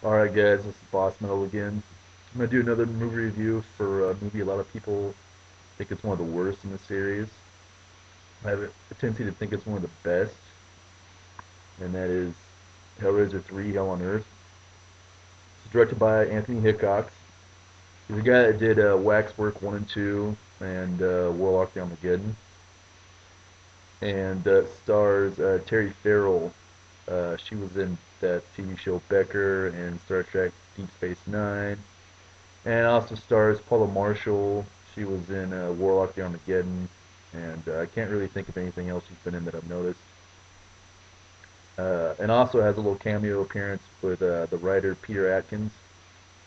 Alright guys, this is Boss Metal again. I'm gonna do another movie review for a movie a lot of people think it's one of the worst in the series. I have a tendency to think it's one of the best, and that is Hellraiser 3 Hell on Earth. It's directed by Anthony Hickox. He's the guy that did Waxwork 1 and 2 and Warlock the Armageddon. And stars Terry Farrell. She was in that TV show Becker and Star Trek Deep Space Nine. And also stars Paula Marshall. She was in Warlock the Armageddon. And I can't really think of anything else she's been in that I've noticed. And also has a little cameo appearance with the writer Peter Atkins.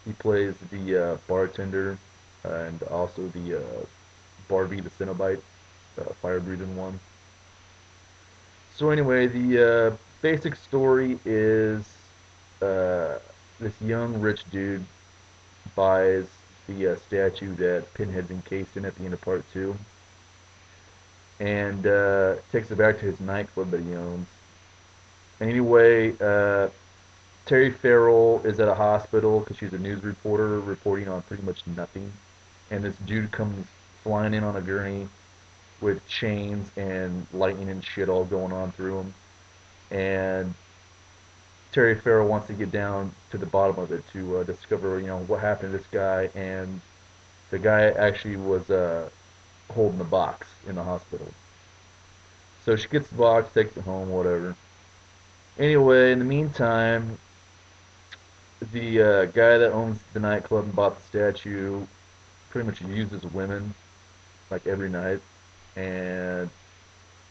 He plays the bartender and also the Barbie the Cenobite, fire-breathing one. So anyway, the basic story is uh, this young rich dude buys the statue that Pinhead's encased in at the end of part two, and takes it back to his nightclub that he owns. Anyway, Terry Farrell is at a hospital because she's a news reporter reporting on pretty much nothing, and this dude comes flying in on a gurney with chains and lightning and shit all going on through him, and Terry Farrell wants to get down to the bottom of it to discover, what happened to this guy, and the guy actually was holding the box in the hospital. So she gets the box, takes it home, whatever. Anyway, in the meantime, the guy that owns the nightclub and bought the statue pretty much uses women like every night, and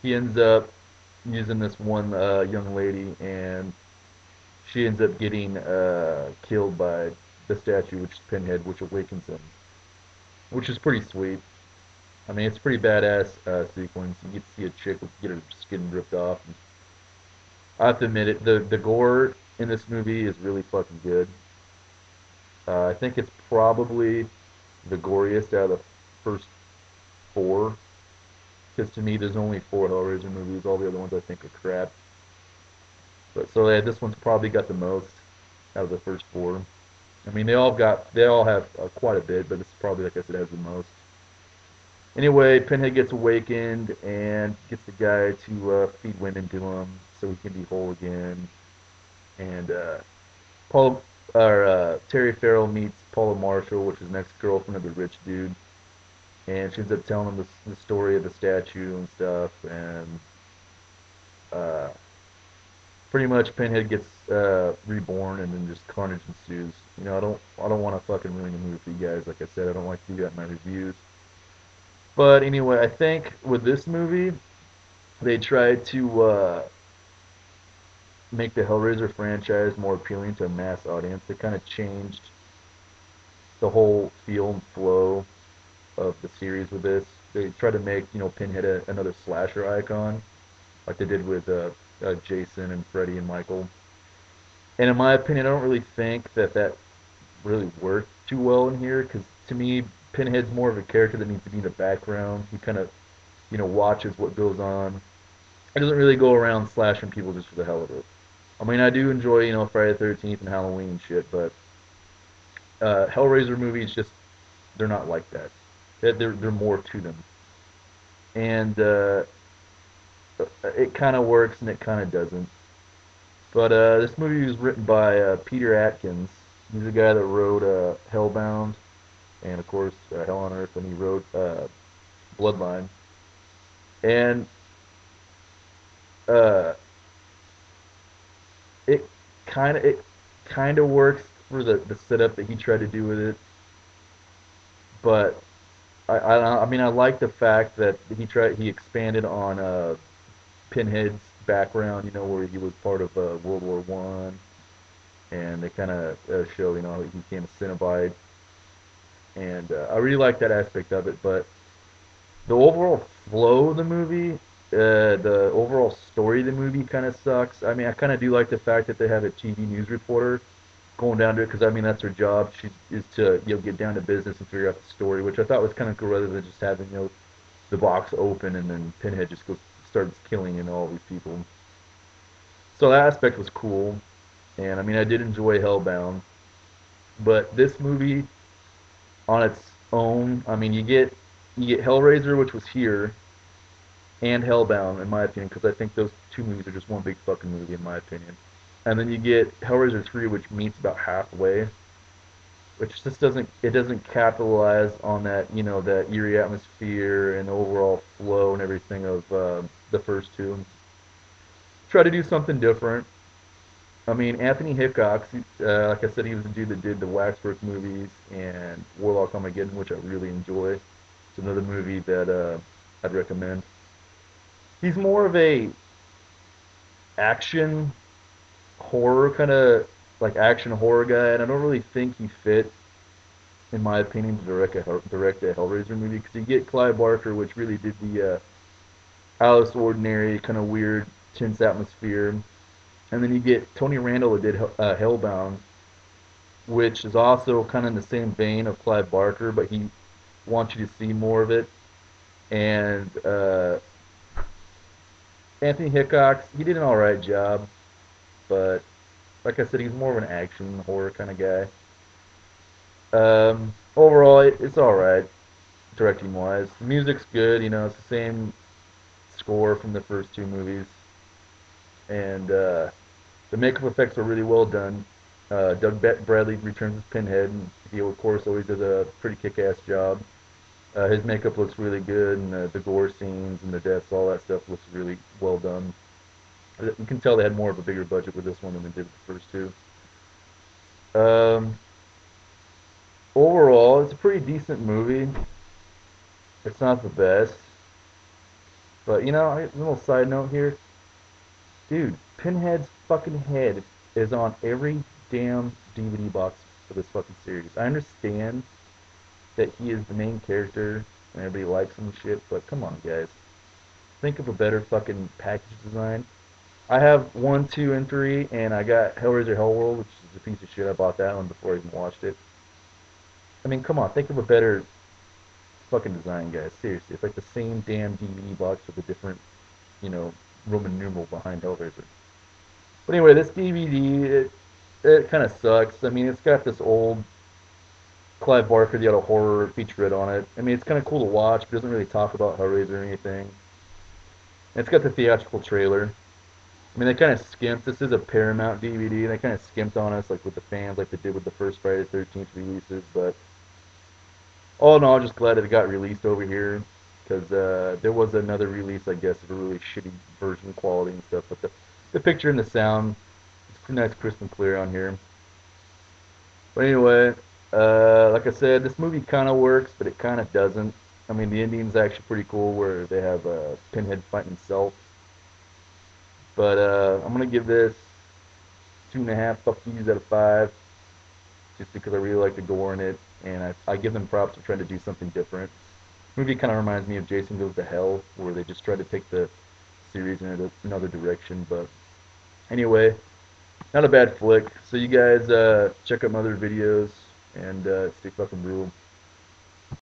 he ends up using this one young lady, and she ends up getting killed by the statue, which is Pinhead, which awakens him, which is pretty sweet. I mean, it's a pretty badass sequence. You get to see a chick get her skin ripped off. And I have to admit it, the gore in this movie is really fucking good. I think it's probably the goriest out of the first four. Because to me, there's only four Hellraiser movies. All the other ones I think are crap. But so yeah, this one's probably got the most out of the first four. I mean, they all have quite a bit, but this probably, like I said, has the most. Anyway, Pinhead gets awakened and gets the guy to feed women to him so he can be whole again. And Paul or Terry Farrell meets Paula Marshall, which is an ex-girlfriend of the rich dude, and she ends up telling him the story of the statue and stuff. And uh, pretty much Pinhead gets reborn, and then just carnage ensues. I don't want to fucking ruin the movie for you guys. Like I said, I don't like to do that in my reviews. But anyway, I think with this movie, they tried to make the Hellraiser franchise more appealing to a mass audience. They kind of changed the whole feel and flow of the series with this. They tried to make Pinhead another slasher icon, like they did with Jason and Freddy and Michael. And in my opinion, I don't really think that really worked too well in here because to me, Pinhead's more of a character that needs to be in the background. He kind of watches what goes on. He doesn't really go around slashing people just for the hell of it. I mean, I do enjoy Friday the 13th and Halloween and shit, but Hellraiser movies just they're not like that. They're more to them, and it kind of works and it kind of doesn't. But this movie was written by Peter Atkins. He's the guy that wrote Hellbound and of course Hell on Earth, and he wrote Bloodline. And uh, it it kind of works for the setup that he tried to do with it, but I mean I like the fact that he expanded on Pinhead's background, where he was part of World War One, and they kind of show he became a Cenobite, and I really like that aspect of it. But the overall flow of the movie, the overall story of the movie kind of sucks. I mean, I kind of do like the fact that they have a TV news reporter going down to it because I mean that's her job. She is to get down to business and figure out the story, which I thought was kind of cool rather than just having the box open and then Pinhead just goes starts killing all these people. So that aspect was cool. And I mean, I did enjoy Hellbound, but this movie on its own, I mean, you get Hellraiser, which was here, and Hellbound, in my opinion, because I think those two movies are just one big fucking movie, in my opinion. And then you get Hellraiser 3, which meets about halfway, which just doesn't capitalize on that, that eerie atmosphere and overall flow and everything of the first two. Try to do something different. I mean, Anthony Hickox, like I said, he was the dude that did the Waxwork movies and Warlock Armageddon, which I really enjoy. It's another movie that I'd recommend. He's more of a action horror kind of like action horror guy, and I don't really think he fit, in my opinion, to direct a Hellraiser movie because you get Clive Barker, which really did the Alice Ordinary kind of weird, tense atmosphere, and then you get Tony Randall who did Hellbound, which is also kind of in the same vein of Clive Barker, but he wants you to see more of it. And Anthony Hickox, he did an all right job, but like I said, he's more of an action horror kind of guy. Overall, it's all right, directing wise. The music's good, it's the same score from the first two movies, and the makeup effects are really well done. Doug Bradley returns as Pinhead, and he of course always does a pretty kick-ass job. His makeup looks really good, and the gore scenes and the deaths, all that stuff looks really well done. You can tell they had more of a bigger budget with this one than they did with the first two. Um, Overall, it's a pretty decent movie. It's not the best, but a little side note here, dude. Pinhead's fucking head is on every damn DVD box for this fucking series. I understand that he is the main character and everybody likes him and shit, but come on, guys. Think of a better fucking package design. I have 1, 2, and 3, and I got Hellraiser Hellworld, which is a piece of shit. I bought that one before I even watched it. I mean, come on, think of a better fucking design, guys. Seriously, it's like the same damn DVD box with a different, you know, Roman numeral behind Hellraiser. But anyway, this DVD, it kind of sucks. I mean, it's got this old Clive Barker, the other horror featurette on it. I mean, it's kind of cool to watch, but it doesn't really talk about Hellraiser or anything. And it's got the theatrical trailer. I mean, they kind of skimped. This is a Paramount DVD, and they kind of skimped on us, like with the fans, like they did with the first Friday the 13th releases. But all in all, I'm just glad that it got released over here because there was another release, I guess, of a really shitty version quality and stuff. But the picture and the sound, it's pretty nice, crisp and clear on here. But anyway, like I said, this movie kind of works, but it kind of doesn't. I mean, the ending's actually pretty cool where they have Pinhead fighting himself. But I'm gonna give this 2.5 fuck yous out of 5, just because I really like the gore in it, and I give them props for trying to do something different. The movie kind of reminds me of Jason Goes to Hell, where they just try to take the series in another direction. But anyway, not a bad flick. So you guys check out my other videos and stay fucking brutal.